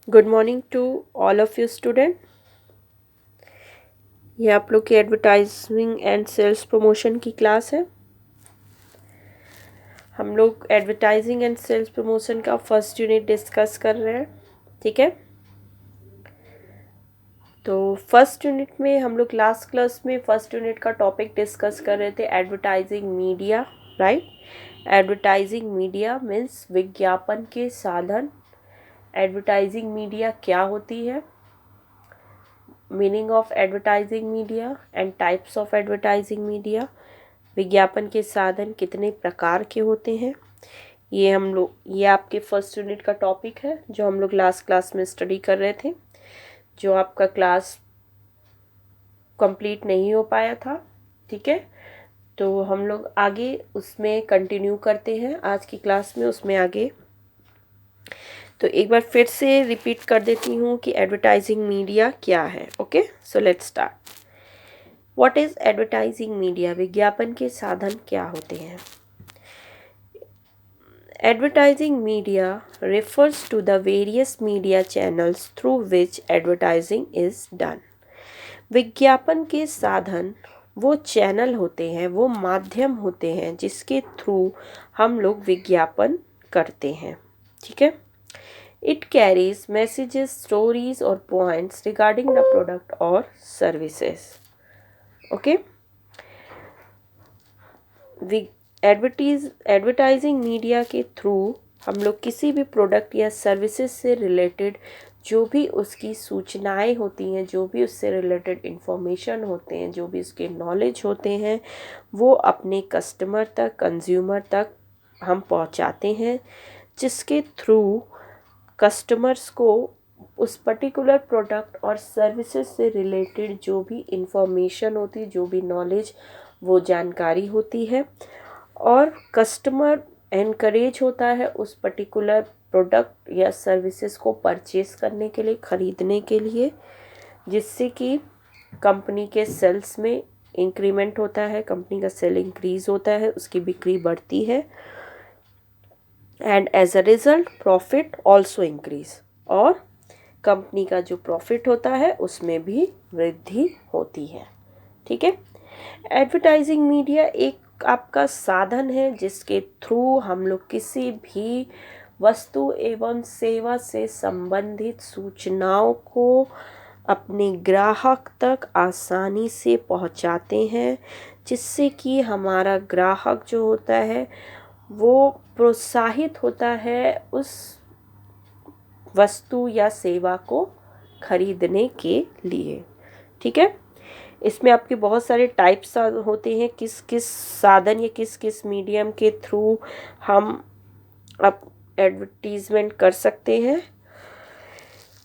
Good morning to all of you student. ये आप लोग की एडवर्टाइजिंग एंड सेल्स प्रमोशन की क्लास है। हम लोग एडवर्टाइजिंग एंड सेल्स प्रमोशन का फर्स्ट यूनिट डिस्कस कर रहे हैं। ठीक है, तो फर्स्ट यूनिट में हम लोग लास्ट क्लास में फर्स्ट यूनिट का टॉपिक डिस्कस कर रहे थे advertising media. Right, advertising media means विज्ञापन के साधन। एडवर्टाइजिंग मीडिया क्या होती है, meaning of advertising media and types of advertising media, विज्ञापन के साधन कितने प्रकार के होते हैं। ये आपके फर्स्ट यूनिट का टॉपिक है जो हम लोग लास्ट क्लास में स्टडी कर रहे थे, जो आपका क्लास कंप्लीट नहीं हो पाया था। ठीक है, तो हम लोग आगे उसमें कंटिन्यू करते हैं आज की क्लास में, उसमें आगे। तो एक बार फिर से रिपीट कर देती हूँ कि एडवर्टाइजिंग मीडिया क्या है। Okay, so let's start. What is advertising media? विज्ञापन के साधन क्या होते हैं? Advertising media refers to the various media channels through which advertising is done. विज्ञापन के साधन वो चैनल होते हैं, वो माध्यम होते हैं जिसके थ्रू हम लोग विज्ञापन करते हैं। ठीक है, इट कैरीज मैसेजेस, स्टोरीज और पॉइंट्स रिगार्डिंग द प्रोडक्ट और सर्विसेज। ओके, एडवर्टाइजिंग मीडिया के थ्रू हम लोग किसी भी प्रोडक्ट या सर्विसेज से रिलेटेड जो भी उसकी सूचनाएं होती हैं, जो भी उससे रिलेटेड इंफॉर्मेशन होते हैं, जो भी उसके नॉलेज होते हैं, वो अपने कस्टमर तक, कंज्यूमर तक हम पहुंचाते हैं, जिसके थ्रू कस्टमर्स को उस पर्टिकुलर प्रोडक्ट और सर्विसेज से रिलेटेड जो भी इंफॉर्मेशन होती है, जो भी नॉलेज, वो जानकारी होती है, और कस्टमर एनकरेज होता है उस पर्टिकुलर प्रोडक्ट या सर्विसेज को परचेस करने के लिए, ख़रीदने के लिए, जिससे कि कंपनी के सेल्स में इंक्रीमेंट होता है, कंपनी का सेल इंक्रीज होता है, उसकी बिक्री बढ़ती है, and as a result profit also increase, और कंपनी का जो प्रॉफिट होता है उसमें भी वृद्धि होती है। ठीक है, एडवर्टाइजिंग मीडिया एक आपका साधन है जिसके थ्रू हम लोग किसी भी वस्तु एवं सेवा से संबंधित सूचनाओं को अपने ग्राहक तक आसानी से पहुंचाते हैं, जिससे कि हमारा ग्राहक जो होता है वो प्रोत्साहित होता है उस वस्तु या सेवा को खरीदने के लिए। ठीक है, इसमें आपके बहुत सारे टाइप्स होते हैं, किस किस साधन या किस किस मीडियम के थ्रू हम अब एडवर्टीजमेंट कर सकते हैं।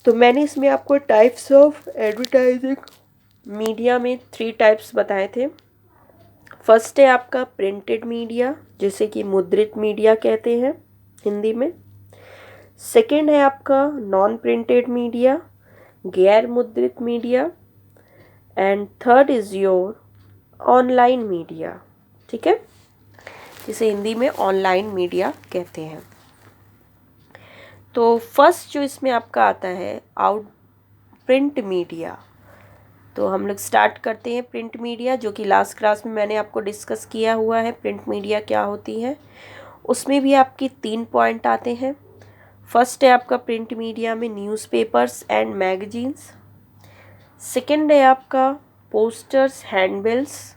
तो मैंने इसमें आपको टाइप्स ऑफ एडवर्टाइजिंग मीडिया में 3 टाइप्स बताए थे। फर्स्ट है आपका प्रिंटेड मीडिया, जिसे कि मुद्रित मीडिया कहते हैं हिंदी में। सेकेंड है आपका नॉन प्रिंटेड मीडिया, गैर मुद्रित media, and third is your online media. ठीक है, जिसे हिंदी में ऑनलाइन मीडिया कहते हैं। तो फर्स्ट जो इसमें आपका आता है आउट प्रिंट मीडिया। तो हम लोग स्टार्ट करते हैं प्रिंट मीडिया, जो कि लास्ट क्लास में मैंने आपको डिस्कस किया हुआ है प्रिंट मीडिया क्या होती है। उसमें भी आपकी 3 पॉइंट आते हैं। फर्स्ट है आपका प्रिंट मीडिया में न्यूज़पेपर्स एंड मैगजीन्स। सेकेंड है आपका posters, handbills,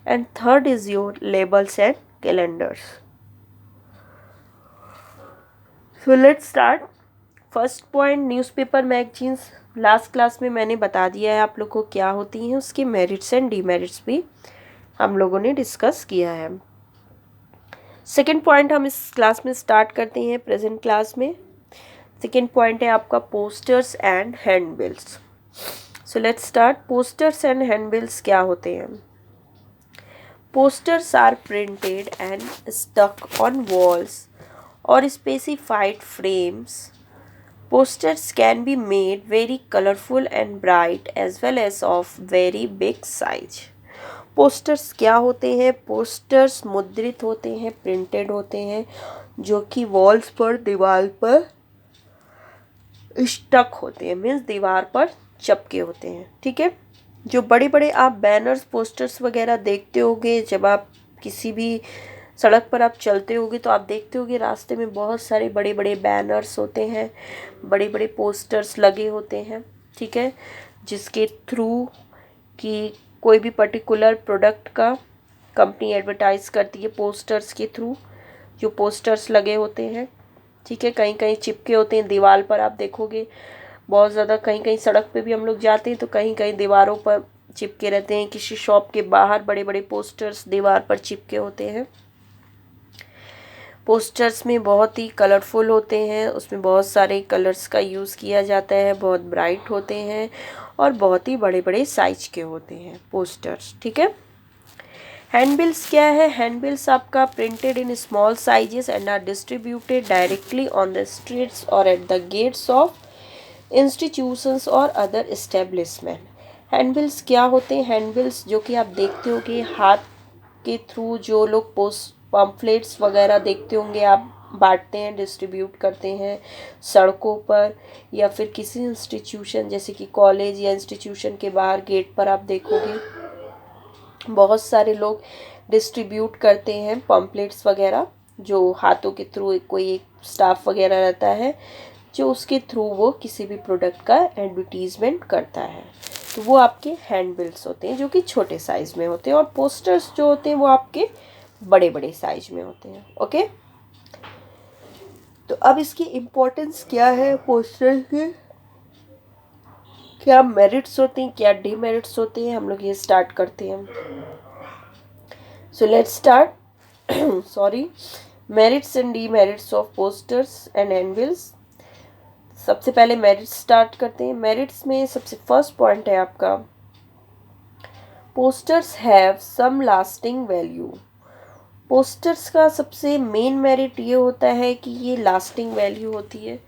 and third is your labels and calendars. So let's start. First point newspaper magazines, last class में मैंने बता दिया है आप लोग को क्या होती हैं, उसके मेरिट्स एंड डीमेरिट्स भी हम लोगों ने डिस्कस किया है। सेकेंड पॉइंट हम इस क्लास में स्टार्ट करते हैं प्रेजेंट क्लास में। सेकेंड पॉइंट है आपका posters and handbills. So let's start. Posters and handbills क्या होते हैं? Posters are printed and stuck on walls or specified frames. Posters can be made very colorful and bright as well as of very big size. Posters क्या होते हैं? Posters मुद्रित होते हैं, printed होते हैं, जो कि वॉल्स पर, दीवार पर स्टक होते हैं, मीन्स दीवार पर चिपके होते हैं। ठीक है, जो बड़े बड़े आप बैनर्स पोस्टर्स वगैरह देखते होगे, जब आप किसी भी सड़क पर आप चलते होगे तो आप देखते होगे रास्ते में बहुत सारे बड़े बड़े बैनर्स होते हैं, बड़े बड़े पोस्टर्स लगे होते हैं। ठीक है, जिसके थ्रू कि कोई भी पर्टिकुलर प्रोडक्ट का कंपनी एडवर्टाइज करती है पोस्टर्स के थ्रू, जो पोस्टर्स लगे होते हैं। ठीक है, कहीं कहीं चिपके होते हैं दीवार पर, आप देखोगे बहुत ज़्यादा, कहीं कहीं सड़क पे भी हम लोग जाते हैं तो कहीं कहीं दीवारों पर चिपके रहते हैं। किसी शॉप के बाहर बड़े बड़े पोस्टर्स दीवार पर चिपके होते हैं। पोस्टर्स में बहुत ही कलरफुल होते हैं, उसमें बहुत सारे कलर्स का यूज़ किया जाता है, बहुत ब्राइट होते हैं और बहुत ही बड़े बड़े साइज के होते हैं पोस्टर्स। ठीक है, हैंडबिल्स क्या है? हैंडबिल्स आपका printed in small sizes and are distributed directly on the streets और at the gates of institutions और अदर एस्टेब्लिशमेंट। हैंडबिल्स क्या होते हैं? हैंडबिल्स जो कि आप देखते हो कि हाथ के थ्रू जो लोग पोस्ट पम्फलेट्स वगैरह देखते होंगे, आप बांटते हैं, डिस्ट्रीब्यूट करते हैं सड़कों पर या फिर किसी इंस्टीट्यूशन जैसे कि कॉलेज या इंस्टीट्यूशन के बाहर गेट पर आप देखोगे बहुत सारे लोग डिस्ट्रीब्यूट करते हैं पम्फलेट्स वगैरह, जो हाथों के थ्रू कोई एक स्टाफ वगैरह रहता है जो उसके थ्रू वो किसी भी प्रोडक्ट का एडवर्टीजमेंट करता है। तो वो आपके हैंडबिल्स होते हैं जो कि छोटे साइज में होते हैं, और पोस्टर्स जो होते हैं वो आपके बड़े बड़े साइज में होते हैं। ओके, तो अब इसकी इम्पोर्टेंस क्या है पोस्टर के, क्या मेरिट्स होते हैं, क्या डीमेरिट्स होते हैं, हम लोग ये स्टार्ट करते हैं। So let's start sorry, merits and demerits of posters and handbills. सबसे पहले मेरिट्स स्टार्ट करते हैं। मेरिट्स में सबसे फर्स्ट पॉइंट है आपका, posters have some lasting value. Posters का सबसे मेन मेरिट ये होता है कि ये लास्टिंग वैल्यू होती है।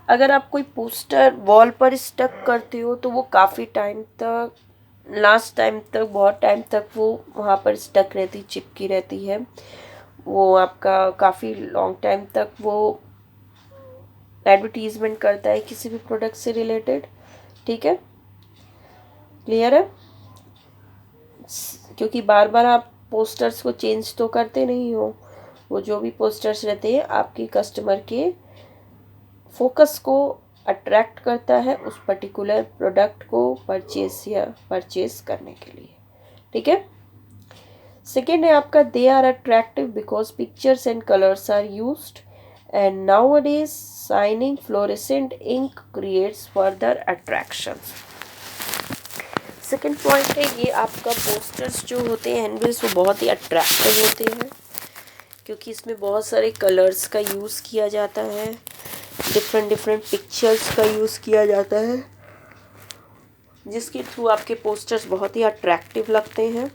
अगर आप कोई पोस्टर वॉल पर स्टक करते हो तो वो काफ़ी टाइम तक, लास्ट टाइम तक, बहुत टाइम तक वो वहाँ पर स्टक रहती, चिपकी रहती है। वो आपका काफ़ी लॉन्ग टाइम तक वो एडवर्टीजमेंट करता है किसी भी प्रोडक्ट से रिलेटेड। ठीक है, क्लियर है? क्योंकि बार बार आप पोस्टर्स को चेंज तो करते नहीं हो, वो जो भी पोस्टर्स रहते हैं आपके कस्टमर के फोकस को अट्रैक्ट करता है उस पर्टिकुलर प्रोडक्ट को परचेज करने के लिए। ठीक है, सेकेंड है आपका, they are attractive because pictures and colours are used and nowadays shining fluorescent ink creates further attraction. Second point है, ये आपका पोस्टर्स जो होते हैं हैंडबिल्स वो बहुत ही अट्रैक्टिव होते हैं क्योंकि इसमें बहुत सारे कलर्स का यूज़ किया जाता है, डिफरेंट डिफरेंट पिक्चर्स का यूज़ किया जाता है, जिसके थ्रू आपके पोस्टर्स बहुत ही अट्रैक्टिव लगते हैं।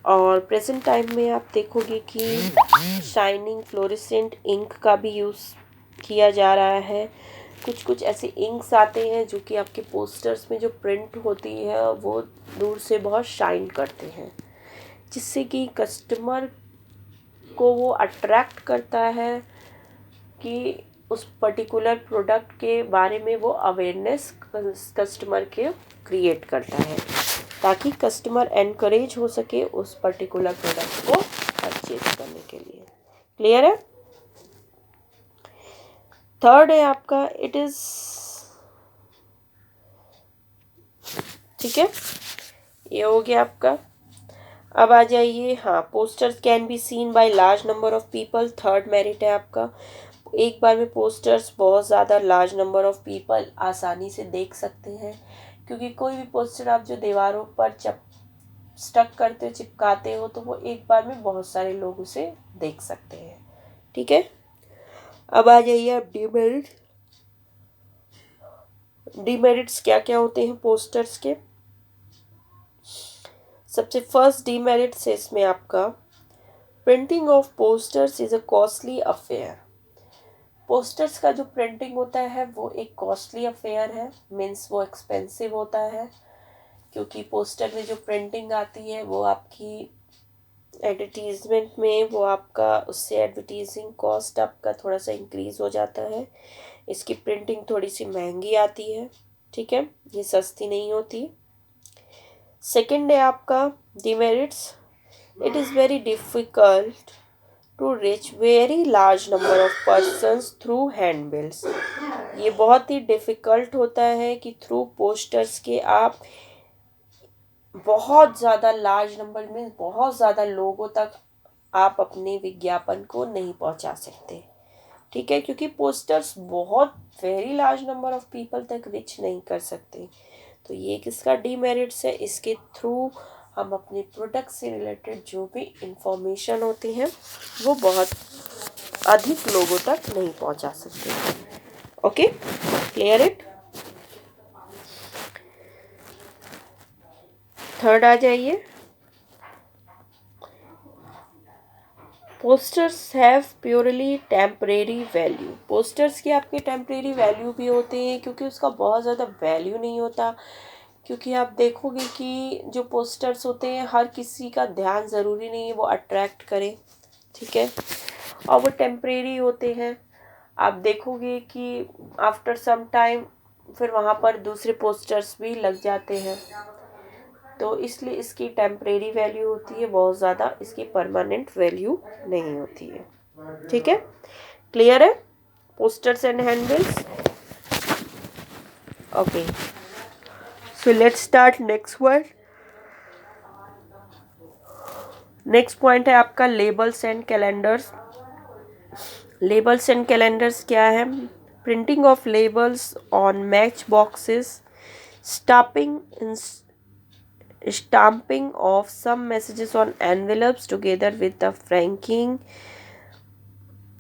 और प्रेजेंट टाइम में आप देखोगे कि शाइनिंग फ्लोरेसेंट इंक का भी यूज़ किया जा रहा है। कुछ कुछ ऐसे इंक्स आते हैं जो कि आपके पोस्टर्स में जो प्रिंट होती है वो दूर से बहुत शाइन करते हैं, जिससे कि कस्टमर को वो अट्रैक्ट करता है कि उस पर्टिकुलर प्रोडक्ट के बारे में वो अवेयरनेस कस्टमर के क्रिएट करता है ताकि कस्टमर एनकरेज हो सके उस पर्टिकुलर प्रोडक्ट को परचेज करने के लिए। क्लियर है? थर्ड है आपका, इट इज, ठीक है, ये हो गया आपका। अब आ जाइए, हाँ, posters can be seen by large number of people. Third merit है आपका, एक बार में पोस्टर्स बहुत ज़्यादा लार्ज नंबर ऑफ पीपल आसानी से देख सकते हैं, क्योंकि कोई भी पोस्टर आप जो दीवारों पर स्टक करते हो, चिपकाते हो, तो वो एक बार में बहुत सारे लोग उसे देख सकते हैं। ठीक है, अब आ जाइए आप डीमेरिट। डीमेरिट्स क्या क्या होते हैं पोस्टर्स के? सबसे फर्स्ट डीमेरिट्स है इसमें आपका, printing of posters is a costly affair. Posters का जो प्रिंटिंग होता है वो एक कॉस्टली अफेयर है, मीन्स वो एक्सपेंसिव होता है, क्योंकि पोस्टर में जो प्रिंटिंग आती है वो आपकी एडवर्टीजमेंट में वो आपका, उससे एडवर्टीजिंग कॉस्ट आपका थोड़ा सा इंक्रीज हो जाता है। इसकी प्रिंटिंग थोड़ी सी महंगी आती है, ठीक है, ये सस्ती नहीं होती। सेकंड है आपका demerits, it is very difficult to reach very large number of persons through handbills. ये बहुत ही डिफ़िकल्ट होता है कि थ्रू पोस्टर्स के आप बहुत ज़्यादा लार्ज नंबर में बहुत ज़्यादा लोगों तक आप अपने विज्ञापन को नहीं पहुंचा सकते, ठीक है, क्योंकि पोस्टर्स बहुत very large number of people तक रीच नहीं कर सकते। तो ये किसका डीमेरिट्स है, इसके थ्रू हम अपने प्रोडक्ट से रिलेटेड जो भी इंफॉर्मेशन होती हैं वो बहुत अधिक लोगों तक नहीं पहुंचा सकते। Okay, clear it. थर्ड आ जाइए, posters have purely temporary value. Posters की आपके टेम्परेरी वैल्यू भी होते हैं क्योंकि उसका बहुत ज़्यादा वैल्यू नहीं होता, क्योंकि आप देखोगे कि जो पोस्टर्स होते हैं हर किसी का ध्यान ज़रूरी नहीं है वो अट्रैक्ट करें, ठीक है, और वो टेम्परेरी होते हैं। आप देखोगे कि आफ्टर सम टाइम फिर वहाँ पर दूसरे पोस्टर्स भी लग जाते हैं, तो इसलिए इसकी टेम्परेरी वैल्यू होती है, बहुत ज़्यादा इसकी परमानेंट वैल्यू नहीं होती है, ठीक है, क्लियर है। Posters and handbills, okay, so let's start next word. Next point है आपका labels and calendars. Labels and calendars क्या है, printing of labels on match boxes, stamping of some messages on envelopes together with the franking,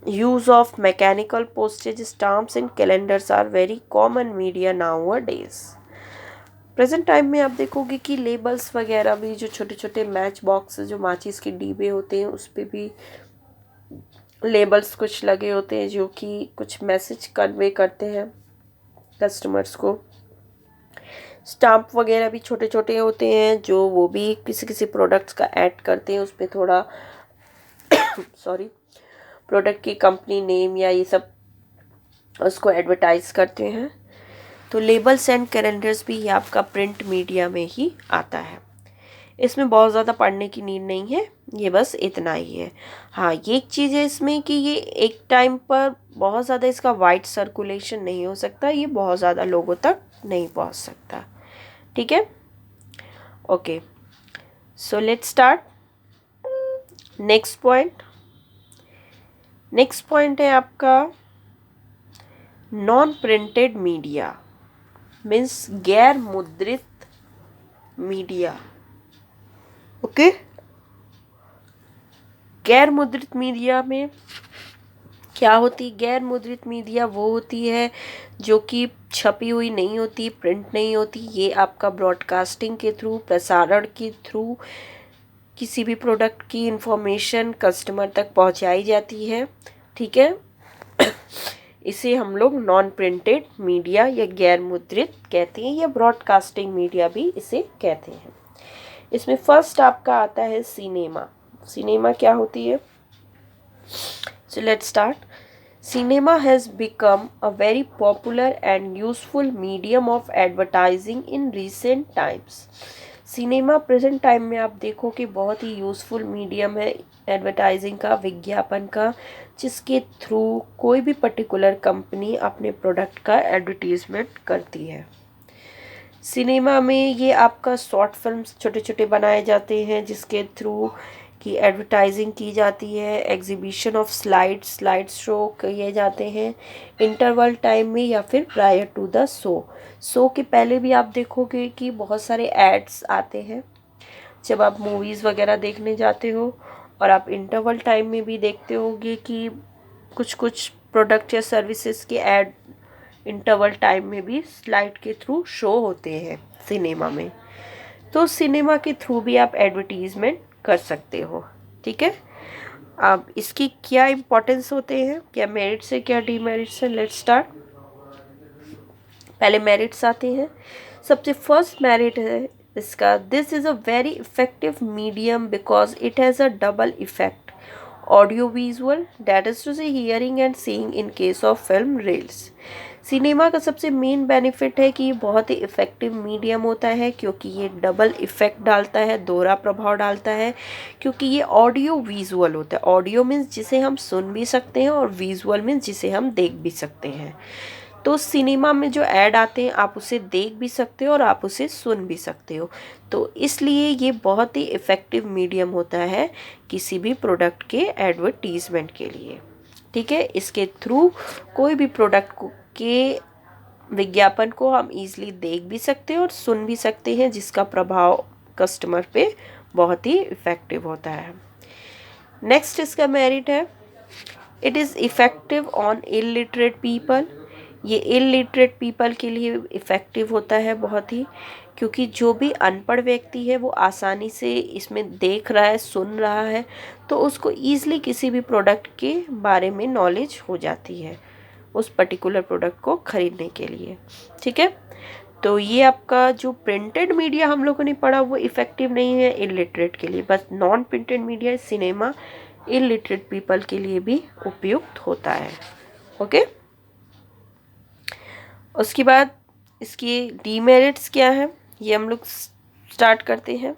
use of mechanical postage stamps and calendars are very common media nowadays। Present time में आप देखोगे कि labels वगैरह भी, जो छोटे छोटे match box, जो माचिस के डिब्बे होते हैं उस पर भी लेबल्स कुछ लगे होते हैं जो कि कुछ मैसेज कन्वे करते हैं कस्टमर्स को। स्टाम्प वगैरह भी छोटे छोटे होते हैं जो वो भी किसी किसी प्रोडक्ट्स का ऐड करते हैं, उस पर थोड़ा सॉरी प्रोडक्ट की कंपनी नेम या ये सब उसको एडवर्टाइज करते हैं। तो लेबल्स एंड कैलेंडर्स भी ये आपका प्रिंट मीडिया में ही आता है। इसमें बहुत ज़्यादा पढ़ने की नीड नहीं है, ये बस इतना ही है। हाँ, ये एक चीज़ है इसमें कि ये एक टाइम पर बहुत ज़्यादा इसका वाइड सर्कुलेशन नहीं हो सकता, ये बहुत ज़्यादा लोगों तक नहीं पहुंच सकता, ठीक है, okay, so let's start next point. Next point है आपका नॉन प्रिंटेड मीडिया, मीन्स गैर मुद्रित मीडिया। ओके, गैर मुद्रित मीडिया में क्या होती, गैर मुद्रित मीडिया वो होती है जो कि छपी हुई नहीं होती, प्रिंट नहीं होती, ये आपका ब्रॉडकास्टिंग के थ्रू, प्रसारण के थ्रू किसी भी प्रोडक्ट की इंफॉर्मेशन कस्टमर तक पहुंचाई जाती है, ठीक है, इसे हम लोग नॉन प्रिंटेड मीडिया या गैर मुद्रित कहते हैं, या ब्रॉडकास्टिंग मीडिया भी इसे कहते हैं। इसमें फर्स्ट आपका आता है सिनेमा। सिनेमा क्या होती है, सो let's start. Cinema has become a very popular and useful medium of advertising in recent times। Cinema present time में आप देखो कि बहुत ही यूज़फुल मीडियम है एडवर्टाइजिंग का, विज्ञापन का, जिसके थ्रू कोई भी पर्टिकुलर कंपनी अपने प्रोडक्ट का एडवर्टीजमेंट करती है। सिनेमा में ये आपका शॉर्ट फिल्म्स छोटे छोटे बनाए जाते हैं जिसके थ्रू की एडवर्टाइजिंग की जाती है, एग्जीबिशन ऑफ स्लाइड शो किए जाते हैं इंटरवल टाइम में या फिर प्रायर टू द शो के पहले भी आप देखोगे कि बहुत सारे एड्स आते हैं जब आप मूवीज़ वगैरह देखने जाते हो, और आप इंटरवल टाइम में भी देखते होगे कि कुछ कुछ प्रोडक्ट या सर्विसेज के ऐड इंटरवल टाइम में भी स्लाइड के थ्रू शो होते हैं सिनेमा में। तो सिनेमा के थ्रू भी आप एडवर्टीजमेंट कर सकते हो, ठीक है। अब इसकी क्या इम्पोर्टेंस होते हैं, क्या मेरिट्स है क्या डीमेरिट्स है, लेट्स स्टार्ट। पहले मेरिट्स आते हैं। सबसे फर्स्ट मेरिट है इसका, this is a very effective medium because it has a double effect audio visual, that is to say hearing and seeing in case of film reels. Cinema का सबसे main benefit है कि ये बहुत ही effective medium होता है, क्योंकि ये डबल इफ़ेक्ट डालता है, दोहरा प्रभाव डालता है, क्योंकि ये ऑडियो विजुअल होता है। ऑडियो मीन्स जिसे हम सुन भी सकते हैं और विजुअल मीन्स जिसे हम देख भी सकते हैं। तो सिनेमा में जो ऐड आते हैं आप उसे देख भी सकते हो और आप उसे सुन भी सकते हो। तो इसलिए ये बहुत ही इफ़ेक्टिव मीडियम होता है किसी भी प्रोडक्ट के एडवर्टीज़मेंट के लिए। ठीक है, इसके थ्रू कोई भी प्रोडक्ट के विज्ञापन को हम इजीली देख भी सकते हैं और सुन भी सकते हैं, जिसका प्रभाव कस्टमर पे बहुत ही इफ़ेक्टिव होता है। नेक्स्ट इसका मेरिट है, it is effective on illiterate people. ये इलिटरेट पीपल के लिए इफ़ेक्टिव होता है बहुत ही, क्योंकि जो भी अनपढ़ व्यक्ति है वो आसानी से इसमें देख रहा है, सुन रहा है, तो उसको ईज़िली किसी भी प्रोडक्ट के बारे में नॉलेज हो जाती है उस पर्टिकुलर प्रोडक्ट को खरीदने के लिए। ठीक है, तो ये आपका जो प्रिंटेड मीडिया हम लोगों ने पढ़ा वो इफ़ेक्टिव नहीं है इलिटरेट के लिए, बस non printed media cinema illiterate people के लिए भी उपयुक्त होता है। ओके, उसके बाद इसकी डीमेरिट्स क्या है ये हम लोग स्टार्ट करते हैं।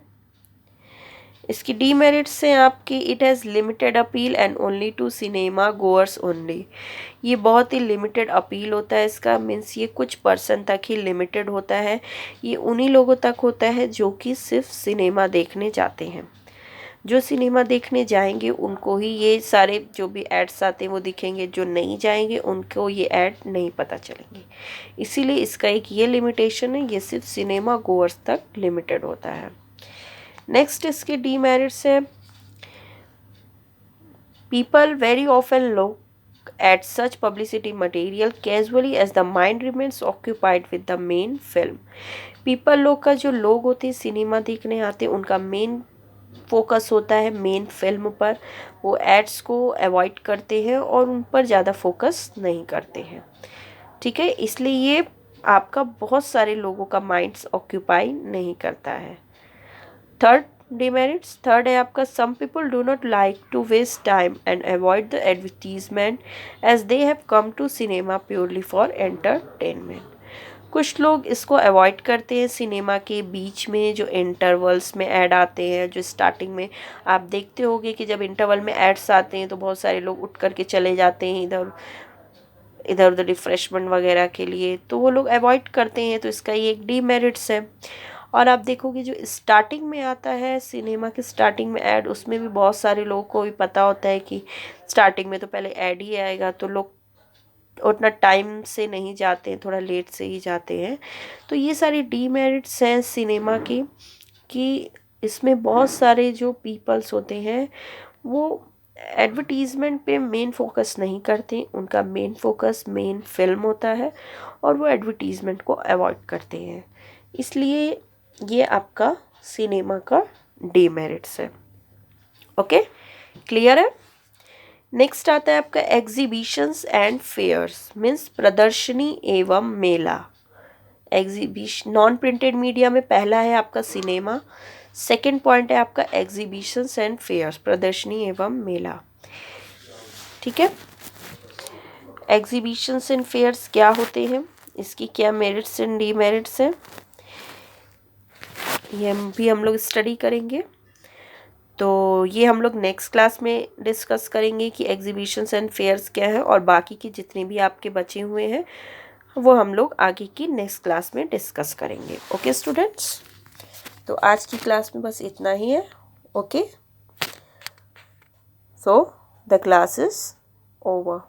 इसकी डीमेरिट्स हैं आपकी, it has limited appeal and only to cinema goers only. ये बहुत ही लिमिटेड अपील होता है इसका, मीन्स ये कुछ पर्सन तक ही लिमिटेड होता है। ये उन्हीं लोगों तक होता है जो कि सिर्फ सिनेमा देखने जाते हैं। जो सिनेमा देखने जाएंगे उनको ही ये सारे जो भी एड्स आते हैं वो दिखेंगे, जो नहीं जाएंगे उनको ये ऐड नहीं पता चलेंगे। इसीलिए इसका एक ये लिमिटेशन है, ये सिर्फ सिनेमा गोअर्स तक लिमिटेड होता है। नेक्स्ट इसके डीमेरिट्स है, people very often look at such publicity material casually as the mind remains occupied with the main film. People लोग का जो लोग होते हैं सिनेमा देखने आते हैं उनका मेन फोकस होता है मेन फिल्म पर, वो एड्स को अवॉइड करते हैं और उन पर ज़्यादा फोकस नहीं करते हैं। ठीक है, इसलिए ये आपका बहुत सारे लोगों का माइंड्स ऑक्यूपाई नहीं करता है। थर्ड डिमेरिट्स, थर्ड है आपका, some people do not like to waste time and avoid the advertisement as they have come to cinema purely for entertainment. कुछ लोग इसको अवॉइड करते हैं, सिनेमा के बीच में जो इंटरवल्स में ऐड आते हैं, जो स्टार्टिंग में आप देखते होंगे कि जब इंटरवल में एड्स आते हैं तो बहुत सारे लोग उठ करके चले जाते हैं इधर उधर रिफ्रेशमेंट वगैरह के लिए, तो वो लोग अवॉइड करते हैं, तो इसका ये एक डीमेरिट्स है। और आप देखोगे जो स्टार्टिंग में आता है सिनेमा के स्टार्टिंग में ऐड, उसमें भी बहुत सारे लोगों को भी पता होता है कि स्टार्टिंग में तो पहले ऐड ही आएगा, तो लोग उतना टाइम से नहीं जाते हैं, थोड़ा लेट से ही जाते हैं। तो ये सारी डीमेरिट्स हैं सिनेमा की, कि इसमें बहुत सारे जो पीपल्स होते हैं वो एडवर्टीज़मेंट पे मेन फोकस नहीं करते, उनका मेन फोकस मेन फिल्म होता है और वो एडवर्टीज़मेंट को अवॉइड करते हैं। इसलिए ये आपका सिनेमा का डीमेरिट्स है। ओके, क्लियर है। नेक्स्ट आता है आपका एग्जीबिशंस एंड फेयर्स, मीन्स प्रदर्शनी एवं मेला। एग्जीबिशन नॉन प्रिंटेड मीडिया में पहला है आपका सिनेमा, सेकंड पॉइंट है आपका एग्जीबिशंस एंड फेयर्स, प्रदर्शनी एवं मेला। ठीक है, एग्जीबिशंस एंड फेयर्स क्या होते हैं, इसकी क्या मेरिट्स एंड डीमेरिट्स हैं, ये हम लोग स्टडी करेंगे। तो ये हम लोग नेक्स्ट क्लास में डिस्कस करेंगे कि एग्जीबिशंस एंड फेयर्स क्या है, और बाकी की जितने भी आपके बचे हुए हैं वो हम लोग आगे की नेक्स्ट क्लास में डिस्कस करेंगे। ओके स्टूडेंट्स, तो आज की क्लास में बस इतना ही है। Okay, so the class is over.